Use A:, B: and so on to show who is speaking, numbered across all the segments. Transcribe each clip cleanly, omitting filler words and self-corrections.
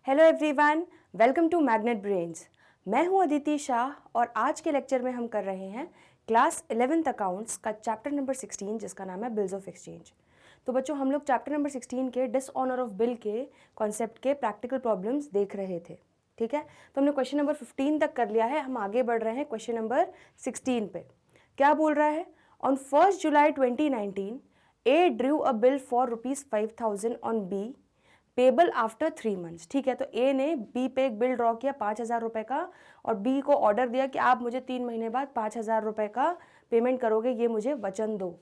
A: Hello everyone, welcome to magnet brains. मैं हूं अदिति शाह और आज के लेक्चर में हम कर रहे हैं क्लास 11th अकाउंट्स का चैप्टर नंबर 16 जिसका नाम है बिल्स ऑफ एक्सचेंज। तो बच्चों, हम लोग चैप्टर नंबर 16 के डिसऑनर ऑफ बिल के कॉन्सेप्ट के प्रैक्टिकल प्रॉब्लम्स देख रहे थे। ठीक है, तो हमने क्वेश्चन नंबर 15 तक कर लिया है। हम आगे बढ़ रहे हैं क्वेश्चन नंबर 16 पे। क्या बोल रहा है? On 1 July 2019 A Drew a bill for ₹5,000 on be payable after 3 months। ठीक है, तो ए ने बी पे एक बिल ड्रॉ किया 5,000 रुपए का और बी को ऑर्डर दिया कि आप मुझे 3 महीने बाद 5,000 रुपए का पेमेंट करोगे, ये मुझे वचन दो।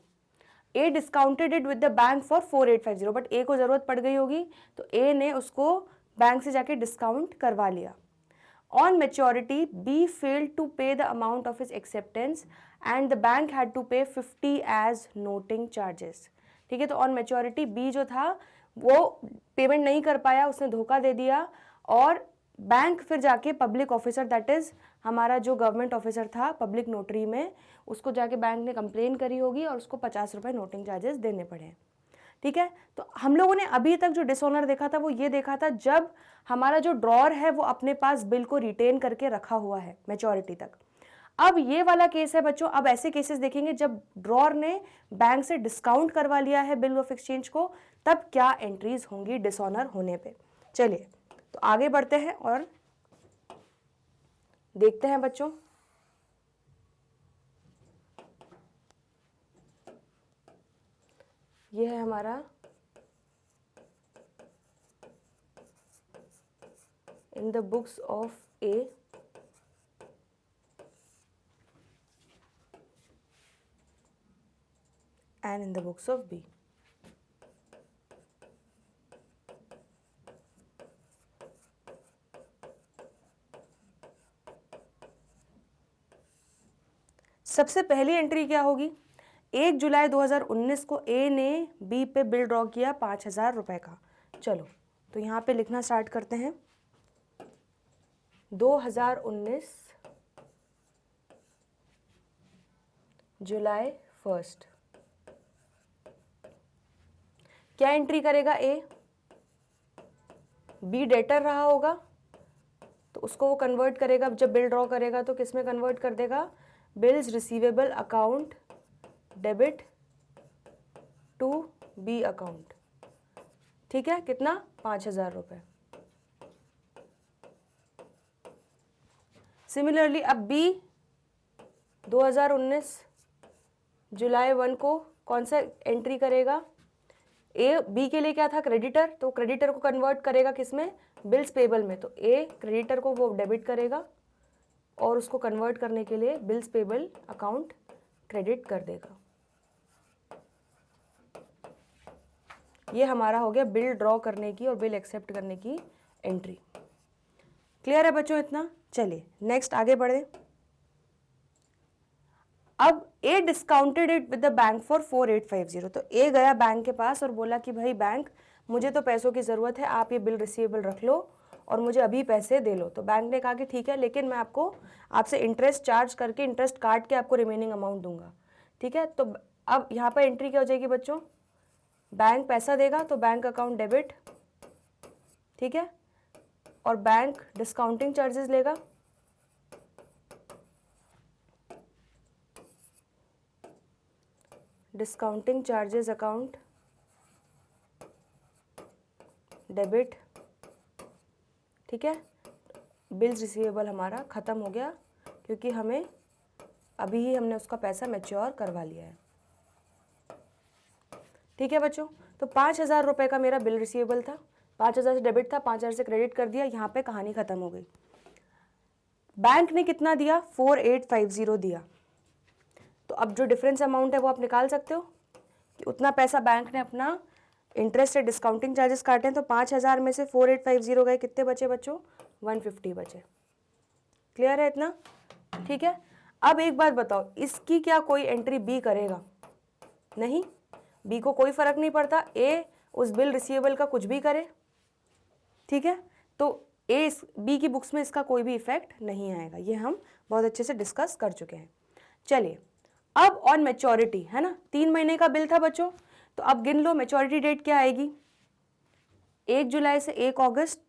A: A discounted it with the bank for 4850, but A को जरूरत पड़ गई होगी तो ए ने उसको बैंक से जाके डिस्काउंट करवा लिया। On maturity, B failed to pay the amount of his acceptance and the bank had to pay 50 as noting charges। ठीक है, तो ऑन मेच्योरिटी बी जो था वो पेमेंट नहीं कर पाया, उसने धोखा दे दिया और बैंक फिर जाके पब्लिक ऑफिसर, दैट इज हमारा जो गवर्नमेंट ऑफिसर था पब्लिक नोटरी में, उसको जाके बैंक ने कंप्लेन करी होगी और उसको 50 रुपये नोटिंग चार्जेस देने पड़े। ठीक है, तो हम लोगों ने अभी तक जो डिसऑनर देखा था वो ये देखा था जब हमारा जो ड्रॉर है वो अपने पास बिल को रिटेन करके रखा हुआ है मैच्योरिटी तक। अब ये वाला केस है बच्चों, अब ऐसे केसेस देखेंगे जब ड्रॉर ने बैंक से डिस्काउंट करवा लिया है बिल ऑफ एक्सचेंज को, तब क्या एंट्रीज होंगी डिसऑनर होने पे। चलिए तो आगे बढ़ते हैं और देखते हैं बच्चों। ये है हमारा in the books of A and in the books of B। सबसे पहली एंट्री क्या होगी? 1 जुलाई 2019 को ए ने बी पे बिल ड्रॉ किया 5,000 रुपए का। चलो तो यहाँ पे लिखना स्टार्ट करते हैं। 2019 जुलाई 1। क्या एंट्री करेगा ए? बी डेटर रहा होगा तो उसको वो कन्वर्ट करेगा, जब बिल ड्रॉ करेगा तो किस में कन्वर्ट कर देगा? Bills receivable account debit to B account. ठीक है, कितना? 5,000 रुपए। सिमिलरली अब बी 2019 जुलाई 1 को कौन सा एंट्री करेगा? ए बी के लिए क्या था? क्रेडिटर, तो क्रेडिटर को कन्वर्ट करेगा किस में? बिल्स पेबल में। तो ए क्रेडिटर को वो डेबिट करेगा और उसको कन्वर्ट करने के लिए बिल्स पेबल अकाउंट क्रेडिट कर देगा। ये हमारा हो गया बिल ड्रॉ करने की और बिल एक्सेप्ट करने की एंट्री। क्लियर है बच्चों इतना? चलिए नेक्स्ट आगे बढ़े। अब A discounted it with the bank for 4850। तो ए गया बैंक के पास और बोला कि भाई बैंक, मुझे तो पैसों की ज़रूरत है, आप ये बिल रिसीवेबल रख लो और मुझे अभी पैसे दे लो। तो बैंक ने कहा कि ठीक है, लेकिन मैं आपको आपसे इंटरेस्ट चार्ज करके, इंटरेस्ट काट के आपको रिमेनिंग अमाउंट दूंगा। ठीक है, तो अब यहाँ पर एंट्री क्या हो जाएगी बच्चों? बैंक पैसा देगा तो बैंक अकाउंट डेबिट। ठीक है, और बैंक डिस्काउंटिंग चार्जेस लेगा। Discounting charges account debit. ठीक है, बिल्स रिसीवेबल हमारा ख़त्म हो गया क्योंकि हमें अभी ही हमने उसका पैसा मैच्योर करवा लिया है। ठीक है बच्चों, तो 5,000 रुपये का मेरा बिल रिसीवेबल था, 5,000 से डेबिट था, 5,000 से क्रेडिट कर दिया। यहाँ पे कहानी ख़त्म हो गई। बैंक ने कितना दिया? 4850 दिया। तो अब जो डिफरेंस अमाउंट है वो आप निकाल सकते हो कि उतना पैसा बैंक ने अपना इंटरेस्ट से डिस्काउंटिंग चार्जेस काटे हैं, तो 5,000 में से 4850 गए, कितने बचे बच्चों? 150 बचे। क्लियर है इतना? ठीक है, अब एक बात बताओ, इसकी क्या कोई एंट्री बी करेगा? नहीं, बी को कोई फर्क नहीं पड़ता, ए उस बिल रिसीवेबल का कुछ भी करे। ठीक है, तो ए बी की बुक्स में इसका कोई भी इफेक्ट नहीं आएगा। ये हम बहुत अच्छे से डिस्कस कर चुके हैं। चलिए अब ऑन मैच्योरिटी, है ना, 3 महीने का बिल था बच्चों, तो अब गिन लो मैच्योरिटी डेट क्या आएगी? 1 जुलाई से 1 अगस्त,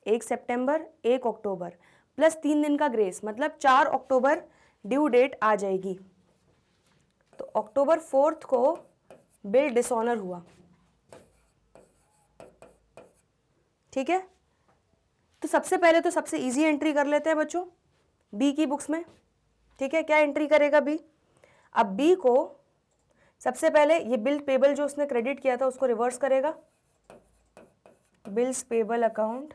A: 1 सितंबर, 1 अक्टूबर प्लस 3 दिन का ग्रेस, मतलब 4 अक्टूबर ड्यू डेट आ जाएगी। तो अक्टूबर 4 को बिल डिसऑनर हुआ, ठीक है। तो सबसे पहले तो सबसे इजी एंट्री कर लेते हैं बच्चों बी की बुक्स में, ठीक है। क्या एंट्री करेगा बी? अब बी को सबसे पहले ये बिल पेबल जो उसने क्रेडिट किया था उसको रिवर्स करेगा, बिल्स पेबल अकाउंट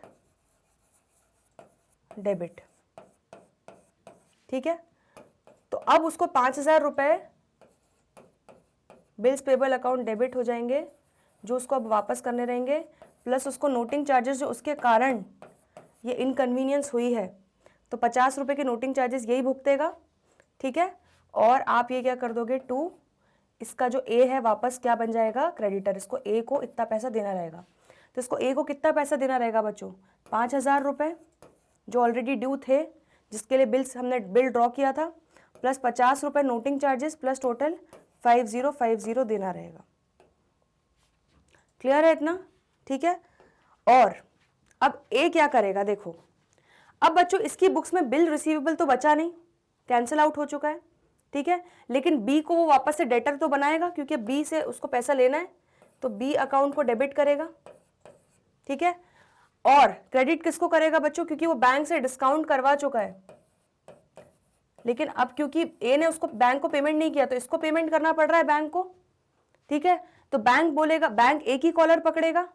A: डेबिट, ठीक है। तो अब उसको 5,000 रुपए बिल्स पेबल अकाउंट डेबिट हो जाएंगे जो उसको अब वापस करने रहेंगे, प्लस उसको नोटिंग चार्जेस जो उसके कारण ये इनकन्वीनियंस हुई है, तो 50 रुपये के नोटिंग चार्जेस यही भुगतेगा, ठीक है। और आप ये क्या कर दोगे 2, इसका जो ए है वापस क्या बन जाएगा? क्रेडिटर। इसको ए को इतना पैसा देना रहेगा। तो इसको ए को कितना पैसा देना रहेगा बच्चों? 5,000 रुपये जो ऑलरेडी ड्यू थे, जिसके लिए हमने बिल ड्रॉ किया था, प्लस 50 रुपये नोटिंग चार्जेस, प्लस टोटल 5050 देना रहेगा। क्लियर है इतना? ठीक है। और अब ए क्या करेगा? देखो अब बच्चों इसकी बुक्स में बिल रिसीवेबल तो बचा नहीं, कैंसिल आउट हो चुका है, ठीक है। लेकिन बी को वो वापस से डेटर तो बनाएगा क्योंकि बी से उसको पैसा लेना है, तो बी अकाउंट को डेबिट करेगा, ठीक है। और क्रेडिट किसको करेगा बच्चों? क्योंकि वो बैंक से डिस्काउंट करवा चुका है, लेकिन अब क्योंकि ए ने उसको बैंक को पेमेंट नहीं किया तो इसको पेमेंट करना पड़ रहा है बैंक को, ठीक है। तो बैंक बोलेगा, बैंक ए की कॉलर पकड़ेगा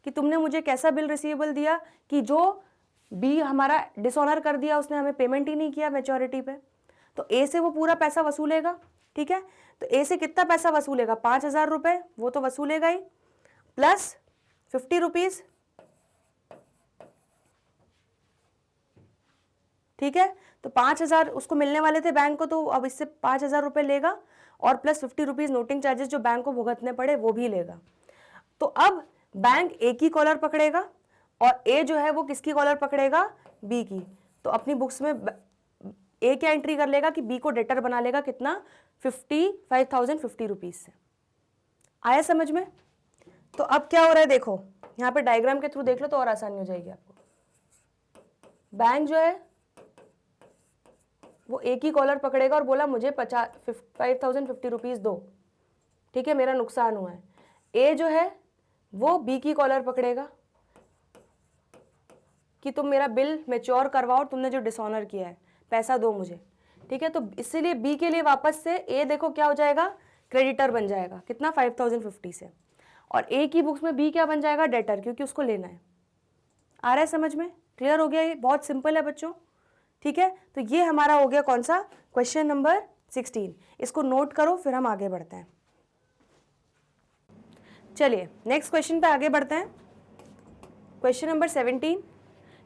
A: कि तुमने मुझे कैसा बिल रिसीवेबल दिया कि जो बी हमारा डिसऑनर कर दिया, उसने हमें पेमेंट ही नहीं किया मैच्योरिटी पे। तो ए से वो पूरा पैसा वसूलेगा, ठीक है। तो ए से कितना पैसा वसूलेगा? 5,000 रुपये, वो तो वसूलेगा ही, प्लस 50 रुपीज, ठीक है। तो 5,000 उसको मिलने वाले थे बैंक को, तो अब इससे 5,000 रुपये लेगा और प्लस 50 रुपीज नोटिंग चार्जेस जो बैंक को भुगतने पड़े वो भी लेगा। तो अब बैंक ए की कॉलर पकड़ेगा और ए जो है वो किसकी कॉलर पकड़ेगा? बी की। तो अपनी बुक्स में ए क्या एंट्री कर लेगा कि बी को डेटर बना लेगा, कितना? 55,050 रुपीज से। आया समझ में? तो अब क्या हो रहा है देखो, यहाँ पे डायग्राम के थ्रू देख लो तो और आसानी हो जाएगी आपको। बैंक जो है वो ए की कॉलर पकड़ेगा और बोला मुझे 55,050 रुपीज दो, ठीक है, मेरा नुकसान हुआ है। ए जो है वो बी की कॉलर पकड़ेगा कि तुम मेरा बिल मैच्योर करवाओ, तुमने जो डिसऑनर किया है, पैसा दो मुझे, ठीक है। तो इसीलिए बी के लिए वापस से ए देखो क्या हो जाएगा? क्रेडिटर बन जाएगा, कितना? 5,050 से। और ए की बुक्स में बी क्या बन जाएगा? डेटर, क्योंकि उसको लेना है। आ रहा है समझ में? क्लियर हो गया? ये बहुत सिंपल है बच्चों, ठीक है। तो ये हमारा हो गया कौन सा? Question number 16। इसको नोट करो, फिर हम आगे बढ़ते हैं। चलिए नेक्स्ट क्वेश्चन पे आगे बढ़ते हैं। क्वेश्चन नंबर 17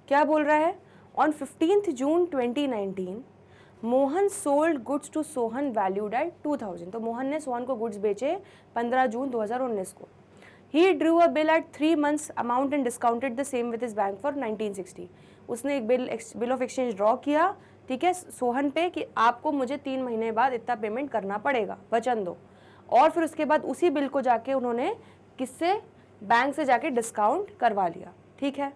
A: क्या बोल रहा है? On 15 June 2019 Mohan sold goods to Sohan valued at 2,000। तो मोहन ने सोहन को गुड्स बेचे 15 जून 2019 को। He drew a bill at 3 months amount and discounted the same with his bank for 1960। उसने एक बिल ऑफ एक्सचेंज ड्रॉ किया, ठीक है, सोहन पे कि आपको मुझे 3 महीने बाद इतना पेमेंट करना पड़ेगा, वचन दो। और फिर उसके बाद उसी बिल को जाके उन्होंने किससे? बैंक से जाके डिस्काउंट करवा लिया, ठीक है।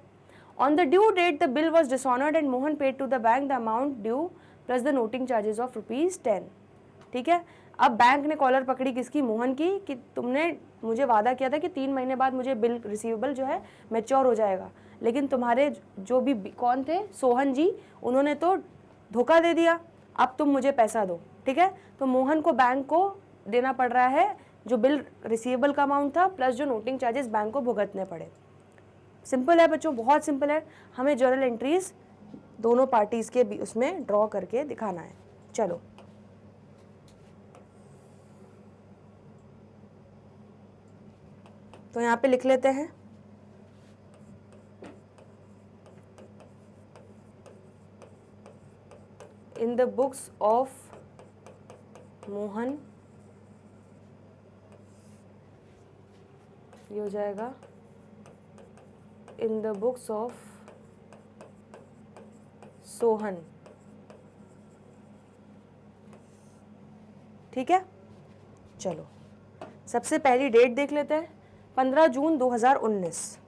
A: On the due date the bill was dishonoured and Mohan paid to the bank the amount due plus the noting charges of ₹10, ठीक है। अब बैंक ने कॉलर पकड़ी किसकी? मोहन की, कि तुमने मुझे वादा किया था कि 3 महीने बाद मुझे बिल रिसीवेबल जो है मैच्योर हो जाएगा, लेकिन तुम्हारे जो भी कौन थे? सोहन जी, उन्होंने तो धोखा दे दिया, अब तुम मुझे पैसा दो, ठीक है। तो मोहन को बैंक को देना पड़ रहा है जो बिल रिसीवेबल का अमाउंट था प्लस जो नोटिंग चार्जेस बैंक को भुगतने पड़े। सिंपल है बच्चों, बहुत सिंपल है। हमें जर्नल एंट्रीज दोनों पार्टीज के भी उसमें ड्रॉ करके दिखाना है। चलो तो यहाँ पे लिख लेते हैं, in the books of Mohan, ये हो जाएगा in the books of Sohan, ठीक है। चलो सबसे पहली डेट देख लेते हैं, 15 जून 2019।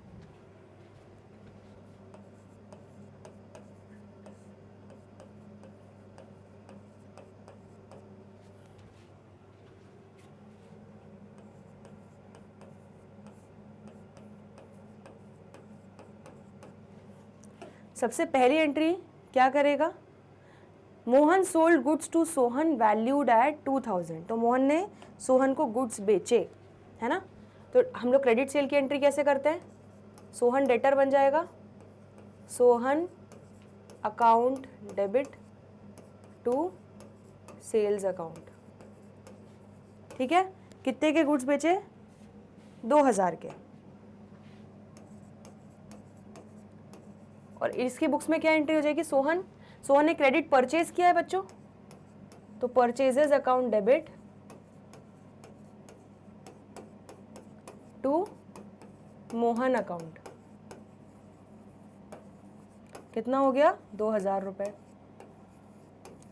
A: सबसे पहली एंट्री क्या करेगा, Mohan sold goods to Sohan valued at 2000। तो मोहन ने सोहन को गुड्स बेचे, है ना। तो हम लोग क्रेडिट सेल की एंट्री कैसे करते हैं, सोहन डेटर बन जाएगा, Sohan account debit to sales account. ठीक है, कितने के गुड्स बेचे, 2000 के। और इसकी बुक्स में क्या एंट्री हो जाएगी, सोहन ने क्रेडिट परचेज किया है बच्चों, तो purchases account debit to Mohan account. कितना हो गया, 2000 रुपए।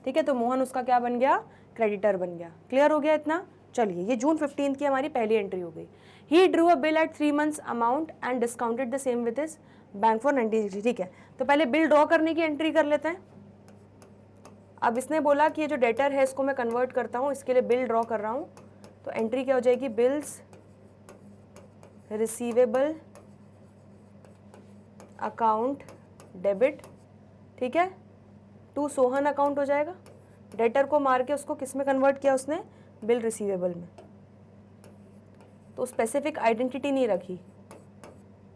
A: ठीक है, तो मोहन उसका क्या बन गया, क्रेडिटर बन गया। क्लियर हो गया इतना। चलिए, ये जून 15 की हमारी पहली एंट्री हो गई। He drew a bill at 3 months amount and discounted the same with his bank for 90। ठीक है, तो पहले बिल ड्रॉ करने की एंट्री कर लेते हैं। अब इसने बोला कि ये जो डेटर है इसको मैं कन्वर्ट करता हूँ, इसके लिए बिल ड्रॉ कर रहा हूँ। तो एंट्री क्या हो जाएगी, बिल्स रिसीवेबल अकाउंट डेबिट, ठीक है, टू सोहन अकाउंट हो जाएगा। डेटर को मार के उसको किस में कन्वर्ट किया उसने, बिल रिसीवेबल में। तो स्पेसिफिक आइडेंटिटी नहीं रखी,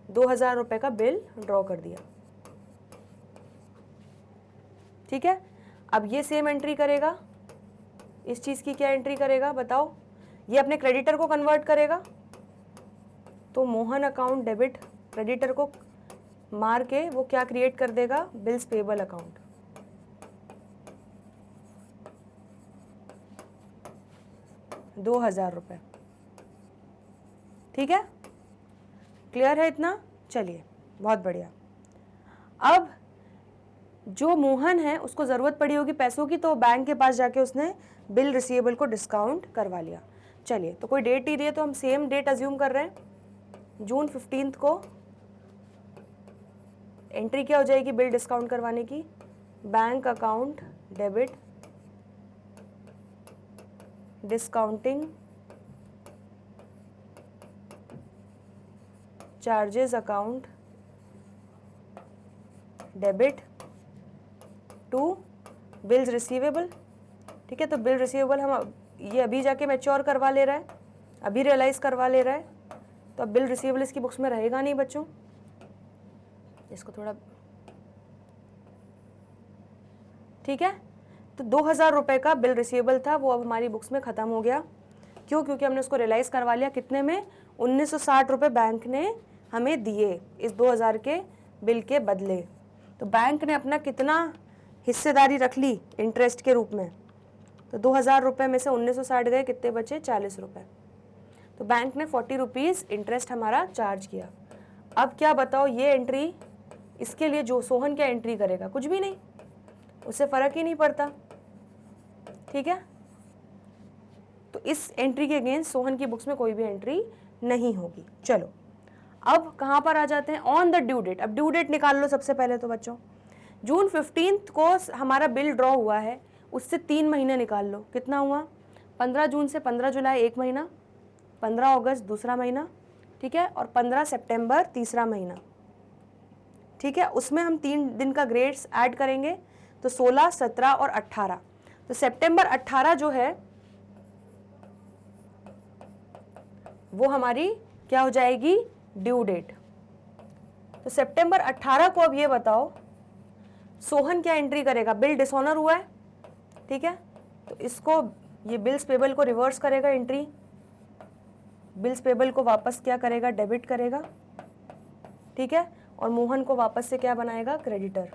A: 2000 रुपए का बिल ड्रॉ कर दिया। ठीक है, अब ये सेम एंट्री करेगा, इस चीज की क्या एंट्री करेगा बताओ, ये अपने क्रेडिटर को कन्वर्ट करेगा। तो मोहन अकाउंट डेबिट, क्रेडिटर को मार के वो क्या क्रिएट कर देगा, बिल्स पेबल अकाउंट। ₹2000। ठीक है, क्लियर है इतना। चलिए, बहुत बढ़िया। अब जो मोहन है उसको ज़रूरत पड़ी होगी पैसों की, तो बैंक के पास जाके उसने बिल रिसीवेबल को डिस्काउंट करवा लिया। चलिए, तो कोई डेट ही दिए तो हम सेम डेट अज्यूम कर रहे हैं, जून 15 को। एंट्री क्या हो जाएगी बिल डिस्काउंट करवाने की, bank account debit discounting charges account debit to bills receivable. ठीक है, तो बिल रिसीवेबल हम ये अभी जाके मैच्योर करवा ले रहा है, अभी रियलाइज करवा ले रहा है, तो अब बिल रिसीवेबल इसकी बुक्स में रहेगा नहीं बच्चों। इसको थोड़ा, ठीक है, तो 2000 रुपए का बिल रिसीवेबल था, वो अब हमारी बुक्स में ख़त्म हो गया। क्यों, क्योंकि हमने उसको रियलाइज करवा लिया। कितने में, 1960 रुपये बैंक ने हमें दिए इस 2000 के बिल के बदले। तो बैंक ने अपना कितना हिस्सेदारी रख ली इंटरेस्ट के रूप में, तो 2000 रुपये में से 1960 गए, कितने बचे, 40 रुपये। तो बैंक ने 40 रुपीज़ इंटरेस्ट हमारा चार्ज किया। अब क्या बताओ, ये एंट्री इसके लिए जो सोहन क्या एंट्री करेगा, कुछ भी नहीं, उससे फ़र्क ही नहीं पड़ता। ठीक है, तो इस एंट्री के अगेंस्ट सोहन की बुक्स में कोई भी एंट्री नहीं होगी। चलो, अब कहाँ पर आ जाते हैं, ऑन द ड्यू डेट। अब ड्यू डेट निकाल लो सबसे पहले तो बच्चों। जून 15 को हमारा बिल ड्रॉ हुआ है, उससे 3 महीने निकाल लो। कितना हुआ, 15 जून से 15 जुलाई 1 महीना, 15 अगस्त दूसरा महीना, ठीक है, और 15 सितंबर तीसरा महीना। ठीक है, उसमें हम 3 दिन का ग्रेड्स ऐड करेंगे, तो 16, 17 और 18। तो सितंबर 18 जो है वो हमारी क्या हो जाएगी, ड्यू डेट। तो सितंबर 18 को अब ये बताओ सोहन क्या एंट्री करेगा, बिल डिसऑनर हुआ है। ठीक है, तो इसको ये बिल्स पेबल को रिवर्स करेगा एंट्री, बिल्स पेबल को वापस क्या करेगा, डेबिट करेगा। ठीक है, और मोहन को वापस से क्या बनाएगा, क्रेडिटर।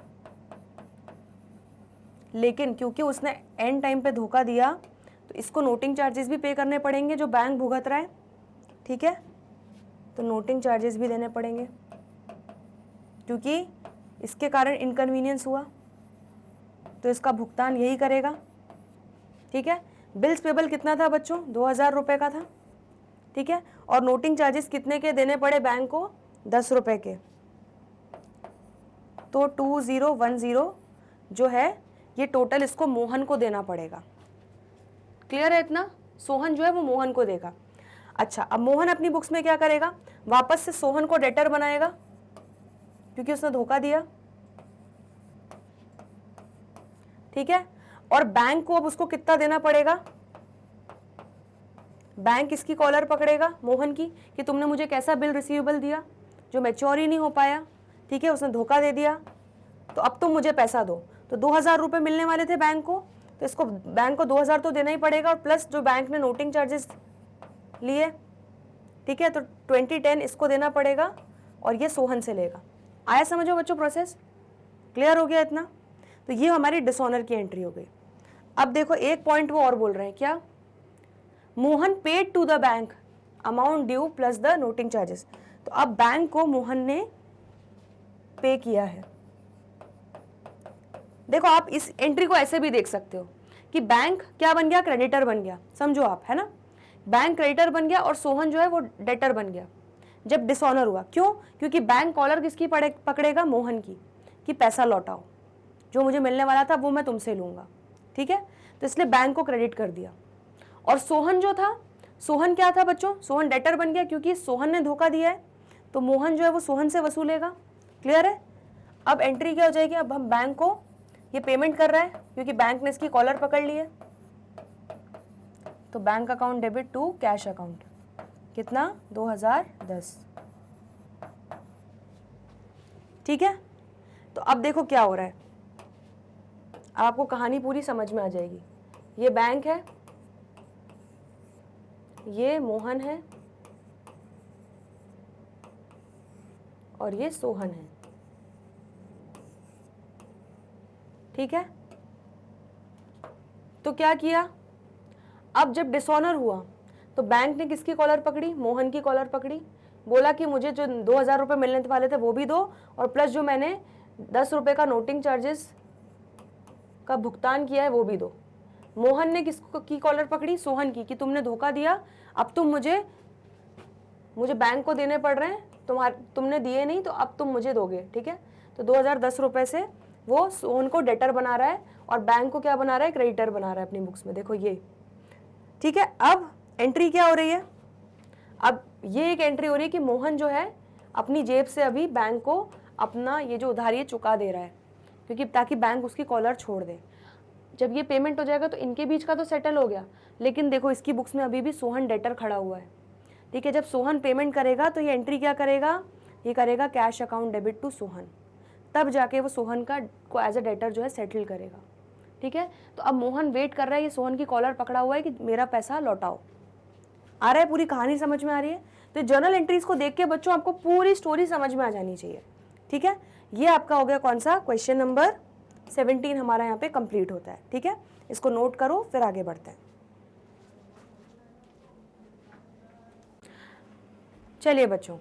A: लेकिन क्योंकि उसने एंड टाइम पे धोखा दिया, तो इसको नोटिंग चार्जेस भी पे करने पड़ेंगे जो बैंक भुगत रहा है। ठीक है, तो नोटिंग चार्जेस भी देने पड़ेंगे क्योंकि इसके कारण इनकन्वीनियंस हुआ, तो इसका भुगतान यही करेगा। ठीक है, बिल्स पेबल कितना था बच्चों, 2000 रुपये का था। ठीक है, और नोटिंग चार्जेस कितने के देने पड़े बैंक को, 10 रुपये के। तो 2010 जो है ये टोटल इसको मोहन को देना पड़ेगा। क्लियर है इतना, सोहन जो है वो मोहन को देगा। अच्छा, अब मोहन अपनी बुक्स में क्या करेगा, वापस से सोहन को डेटर बनाएगा क्योंकि उसने धोखा दिया। ठीक है। और बैंक को अब उसको कितना देना पड़ेगा, बैंक इसकी कॉलर पकड़ेगा मोहन की कि तुमने मुझे कैसा बिल रिसीवेबल दिया जो मैच्योर ही नहीं हो पाया, ठीक है, उसने धोखा दे दिया, तो अब तुम मुझे पैसा दो। तो 2000 रुपये मिलने वाले थे बैंक को, तो इसको बैंक को 2000 तो देना ही पड़ेगा, और प्लस जो बैंक ने नोटिंग चार्जेस लिए, ठीक है, तो 2010 इसको देना पड़ेगा और ये सोहन से लेगा। आया समझो बच्चों प्रोसेस, क्लियर हो गया इतना? तो ये हमारी डिसऑनर की एंट्री हो गई। अब देखो एक पॉइंट वो और बोल रहे हैं, क्या? Mohan paid to the bank amount due plus the noting charges. तो अब बैंक को मोहन ने पे किया है। देखो आप इस एंट्री को ऐसे भी देख सकते हो कि बैंक क्या बन गया, क्रेडिटर बन गया, समझो आप, है ना, बैंक क्रेडिटर बन गया और सोहन जो है वो डेटर बन गया जब डिसऑनर हुआ। क्यों? क्योंकि बैंक कॉलर किसकी पकड़ेगा, मोहन की, कि पैसा लौटाओ, जो मुझे मिलने वाला था वो मैं तुमसे लूंगा, ठीक है, तो इसलिए बैंक को क्रेडिट कर दिया। और सोहन जो था, सोहन क्या था बच्चों, सोहन डेटर बन गया क्योंकि सोहन ने धोखा दिया है, तो मोहन जो है वो सोहन से वसूलेगा। क्लियर है? अब एंट्री क्या हो जाएगी, अब हम बैंक को ये पेमेंट कर रहा है क्योंकि बैंक ने इसकी कॉलर पकड़ ली है, तो bank account debit to cash account, कितना, 2010, ठीक है। तो अब देखो क्या हो रहा है, अब आपको कहानी पूरी समझ में आ जाएगी। ये बैंक है, ये मोहन है और ये सोहन है, ठीक है। तो क्या किया, अब जब डिसऑनर हुआ तो बैंक ने किसकी कॉलर पकड़ी, मोहन की कॉलर पकड़ी, बोला कि मुझे जो 2000 रुपये मिलने वाले थे वो भी दो, और प्लस जो मैंने 10 रुपये का नोटिंग चार्जेस का भुगतान किया है वो भी दो। मोहन ने किसकी कॉलर पकड़ी, सोहन की, कि तुमने धोखा दिया, अब तुम मुझे बैंक को देने पड़ रहे हैं, तुमने दिए नहीं तो अब तुम मुझे दोगे, ठीक है। तो 2010 रुपये से वो सोहन को डेटर बना रहा है और बैंक को क्या बना रहा है, क्रेडिटर बना रहा है अपनी बुक्स में, देखो ये, ठीक है। अब एंट्री क्या हो रही है, अब ये एक एंट्री हो रही है कि मोहन जो है अपनी जेब से अभी बैंक को अपना ये जो उधारी है चुका दे रहा है, क्योंकि ताकि बैंक उसकी कॉलर छोड़ दे। जब ये पेमेंट हो जाएगा तो इनके बीच का तो सेटल हो गया, लेकिन देखो इसकी बुक्स में अभी भी सोहन डेटर खड़ा हुआ है, ठीक है। जब सोहन पेमेंट करेगा तो ये एंट्री क्या करेगा, ये करेगा cash account debit to Sohan, तब जाके वो सोहन को एज अ डेटर जो है सेटल करेगा, ठीक है। तो अब मोहन वेट कर रहा है, ये सोहन की कॉलर पकड़ा हुआ है कि मेरा पैसा लौटाओ। आ रहा है, पूरी कहानी समझ में आ रही है? तो जर्नल एंट्रीज को देख के बच्चों आपको पूरी स्टोरी समझ में आ जानी चाहिए, ठीक है। ये आपका हो गया कौन सा, क्वेश्चन नंबर 17 हमारा यहाँ पे कंप्लीट होता है, ठीक है। इसको नोट करो, फिर आगे बढ़ते हैं। चलिए बच्चों,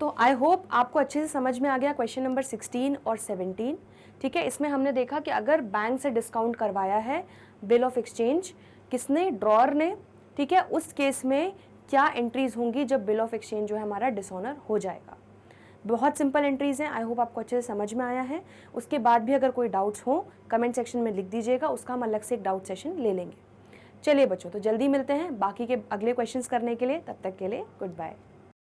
A: तो आई होप आपको अच्छे से समझ में आ गया क्वेश्चन नंबर 16 और 17, ठीक है। इसमें हमने देखा कि अगर बैंक से डिस्काउंट करवाया है बिल ऑफ एक्सचेंज, किसने, ड्रॉअर ने, ठीक है, उस केस में क्या एंट्रीज होंगी जब बिल ऑफ एक्सचेंज जो है हमारा डिसऑनर हो जाएगा। बहुत सिंपल एंट्रीज हैं, आई होप आपको अच्छे से समझ में आया है। उसके बाद भी अगर कोई डाउट्स हो कमेंट सेक्शन में लिख दीजिएगा, उसका हम अलग से एक डाउट सेशन ले लेंगे। चलिए बच्चों, तो जल्दी मिलते हैं बाकी के अगले क्वेश्चंस करने के लिए, तब तक के लिए गुड बाय।